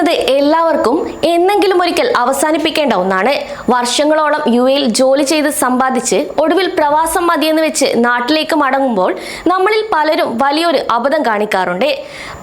എന്നത് എല്ലാവർക്കും എന്നെങ്കിലും ഒരിക്കൽ അവസാനിപ്പിക്കേണ്ട ഒന്നാണ്. വർഷങ്ങളോളം യുഎയിൽ ജോലി ചെയ്ത് സമ്പാദിച്ച് ഒടുവിൽ പ്രവാസം മതിയെന്ന് വെച്ച് നാട്ടിലേക്ക് മടങ്ങുമ്പോൾ നമ്മളിൽ പലരും വലിയൊരു അബദ്ധം കാണിക്കാറുണ്ട്.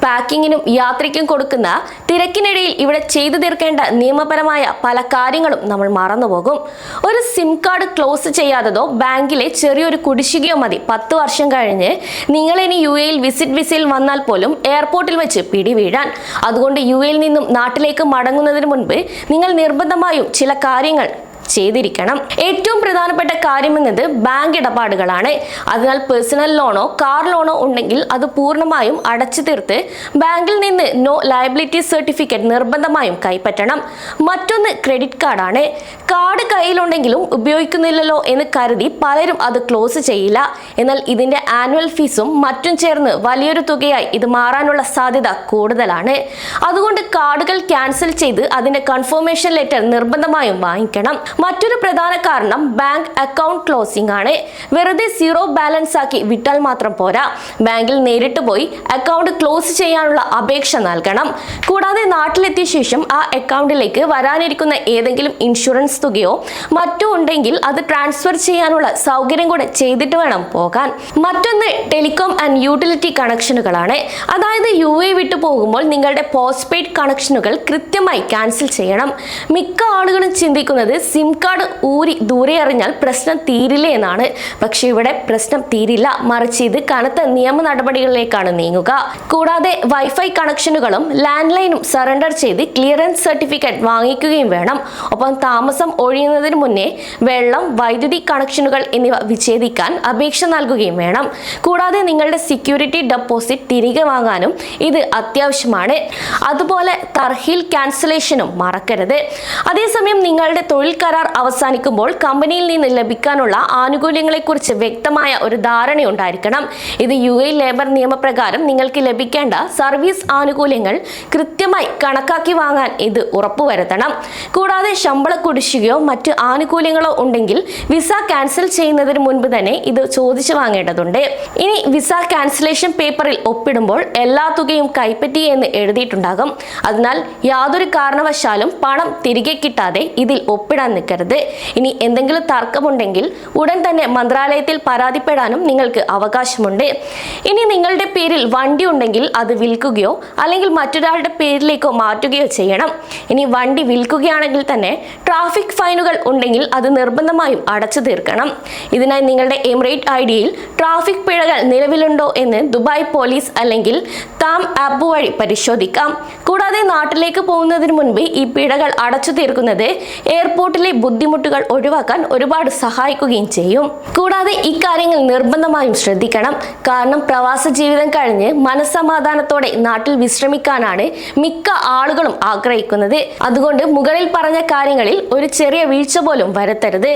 പാക്കിങ്ങിനും യാത്രയ്ക്കും കൊടുക്കുന്ന തിരക്കിനിടയിൽ ഇവിടെ ചെയ്തു തീർക്കേണ്ട നിയമപരമായ പല കാര്യങ്ങളും നമ്മൾ മറന്നുപോകും. ഒരു സിം കാർഡ് ക്ലോസ് ചെയ്യാത്തതോ ബാങ്കിലെ ചെറിയൊരു കുടിശ്ശികയോ മതി 10 വർഷം കഴിഞ്ഞ് നിങ്ങളിനി യുഎയിൽ വിസിറ്റ് വിസയിൽ വന്നാൽ പോലും എയർപോർട്ടിൽ വെച്ച് പിടിവീഴാൻ. അതുകൊണ്ട് യുഎയിൽ നിന്നും നാട്ടിലേക്ക് മടങ്ങുന്നതിന് മുൻപ് നിങ്ങൾ നിർബന്ധമായും ചില കാര്യങ്ങൾ ചെയ്തിരിക്കണം. ഏറ്റവും പ്രധാനപ്പെട്ട കാര്യം എന്നത് ബാങ്ക് ഇടപാടുകളാണ്. അതിനാൽ പേഴ്സണൽ ലോണോ കാർ ലോണോ ഉണ്ടെങ്കിൽ അത് പൂർണ്ണമായും അടച്ചു തീർത്ത് ബാങ്കിൽ നിന്ന് നോ ലയബിലിറ്റി സർട്ടിഫിക്കറ്റ് നിർബന്ധമായും കൈപ്പറ്റണം. മറ്റൊന്ന് ക്രെഡിറ്റ് കാർഡാണ്. കാർഡ് കയ്യിലുണ്ടെങ്കിലും ഉപയോഗിക്കുന്നില്ലല്ലോ എന്ന് കരുതി പലരും അത് ക്ലോസ് ചെയ്യില്ല. എന്നാൽ ഇതിന്റെ ആനുവൽ ഫീസും മറ്റും ചേർന്ന് വലിയൊരു തുകയായി ഇത് മാറാനുള്ള സാധ്യത കൂടുതലാണ്. അതുകൊണ്ട് കാർഡുകൾ ക്യാൻസൽ ചെയ്ത് അതിന്റെ കൺഫർമേഷൻ ലെറ്റർ നിർബന്ധമായും വാങ്ങിക്കണം. മറ്റൊരു പ്രധാന കാരണം ബാങ്ക് അക്കൗണ്ട് ക്ലോസിംഗ് ആണ്. വെറുതെ സീറോ ബാലൻസ് ആക്കി വിട്ടാൽ മാത്രം പോരാ, ബാങ്കിൽ നേരിട്ട് പോയി അക്കൗണ്ട് ക്ലോസ് ചെയ്യാനുള്ള അപേക്ഷ നൽകണം. കൂടാതെ നാട്ടിലെത്തിയ ശേഷം ആ അക്കൗണ്ടിലേക്ക് വരാനിരിക്കുന്ന ഏതെങ്കിലും ഇൻഷുറൻസ് തുകയോ മറ്റോ ഉണ്ടെങ്കിൽ അത് ട്രാൻസ്ഫർ ചെയ്യാനുള്ള സൗകര്യം കൂടെ ചെയ്തിട്ട് വേണം പോകാൻ. മറ്റൊന്ന് ടെലികോം ആൻഡ് യൂട്ടിലിറ്റി കണക്ഷനുകളാണ്. അതായത് യുഎ വിട്ടു പോകുമ്പോൾ നിങ്ങളുടെ പോസ്റ്റ് പെയ്ഡ് കണക്ഷനുകൾ കൃത്യമായി ക്യാൻസൽ ചെയ്യണം. മിക്ക ആളുകളും ചിന്തിക്കുന്നത് സിം കാർഡ് ഊരി ദൂരെ എറിഞ്ഞാൽ പ്രശ്നം തീരില്ല എന്നാണ്. പക്ഷെ ഇവിടെ പ്രശ്നം തീരില്ല, മറിച്ച് ഇത് കനത്ത നിയമ നടപടികളിലേക്കാണ് നീങ്ങുക. കൂടാതെ വൈഫൈ കണക്ഷനുകളും ലാൻഡ് ലൈനും സറണ്ടർ ചെയ്ത് ക്ലിയറൻസ് സർട്ടിഫിക്കറ്റ് വാങ്ങിക്കുകയും വേണം. ഒപ്പം താമസം ഒഴിയുന്നതിന് മുന്നേ വെള്ളം, വൈദ്യുതി കണക്ഷനുകൾ എന്നിവ വിച്ഛേദിക്കാൻ അപേക്ഷ നൽകുകയും വേണം. കൂടാതെ നിങ്ങളുടെ സെക്യൂരിറ്റി ഡെപ്പോസിറ്റ് തിരികെ വാങ്ങാനും ഇത് അത്യാവശ്യമാണ്. അതുപോലെ തർഹീൽ ക്യാൻസലേഷനും മറക്കരുത്. അതേസമയം നിങ്ങളുടെ തൊഴിൽ കരാർ അവസാനിക്കുമ്പോൾ കമ്പനിയിൽ നിന്ന് ലഭിക്കാനുള്ള ആനുകൂല്യങ്ങളെക്കുറിച്ച് വ്യക്തമായ ഒരു ധാരണയുണ്ടായിരിക്കണം. ഇത് യുഎ ലേബർ നിയമപ്രകാരം നിങ്ങൾക്ക് ലഭിക്കേണ്ട സർവീസ് ആനുകൂല്യങ്ങൾ കൃത്യമായി കണക്കാക്കി വാങ്ങാൻ ഇത് ഉറപ്പുവരുത്തണം. കൂടാതെ ശമ്പള കുടിശ്ശികയോ മറ്റ് ആനുകൂല്യങ്ങളോ ഉണ്ടെങ്കിൽ വിസ ക്യാൻസൽ ചെയ്യുന്നതിന് മുൻപ് തന്നെ ഇത് ചോദിച്ചു വാങ്ങേണ്ടതുണ്ട്. ഇനി വിസ ക്യാൻസലേഷൻ പേപ്പറിൽ ഒപ്പിടുമ്പോൾ എല്ലാ തുകയും കൈപ്പറ്റി എന്ന് എഴുതിയിട്ടുണ്ടാകും. അതിനാൽ യാതൊരു കാരണവശാലും പണം തിരികെ കിട്ടാതെ ഇതിൽ ഒപ്പിടാൻ നിൽക്കരുത്. ഇനി എന്തെങ്കിലും തർക്കമുണ്ടെങ്കിൽ ഉടൻ തന്നെ മന്ത്രാലയത്തിൽ പരാതിപ്പെടാനും നിങ്ങൾക്ക് അവകാശമുണ്ട്. ഇനി നിങ്ങളുടെ പേരിൽ വണ്ടി ഉണ്ടെങ്കിൽ അത് വിൽക്കുകയോ അല്ലെങ്കിൽ മറ്റൊരാളുടെ പേരിലേക്കോ മാറ്റുകയോ ചെയ്യണം. ഇനി വണ്ടി വിൽക്കുകയാണെങ്കിൽ തന്നെ ട്രാഫിക് ഫൈനുകൾ ഉണ്ടെങ്കിൽ അത് നിർബന്ധമായും അടച്ചു തീർക്കണം. ഇതിനായി നിങ്ങളുടെ എമിറേറ്റ് ഐഡിയിൽ ട്രാഫിക് പിഴകൾ നിലവിലുണ്ടോ എന്ന് ദുബായ് പോലീസ് അല്ലെങ്കിൽ താം ആപ്പ് വഴി പരിശോധിക്കാം. കൂടാതെ നാട്ടിലേക്ക് പോകുന്നതിന് മുൻപ് ഈ പിഴകൾ അടച്ചു തീർക്കുന്നത് എയർപോർട്ടിലെ ബുദ്ധിമുട്ടുകൾ ഒഴിവാക്കാൻ ഒരുപാട് സഹായിക്കുകയും ചെയ്യും. കൂടാതെ ഇക്കാര്യങ്ങൾ നിർബന്ധമായും ശ്രദ്ധിക്കണം. കാരണം പ്രവാസ ജീവിതം കഴിഞ്ഞ് മനസ്സമാധാനത്തോടെ നാട്ടിൽ വിശ്രമിക്കാനാണ് മിക്ക ആളുകളും ആഗ്രഹിക്കുന്നത്. അതുകൊണ്ട് മുകളിൽ പറഞ്ഞ കാര്യങ്ങളിൽ ഒരു ചെറിയ വീഴ്ച പോലും വരുത്തരുത്.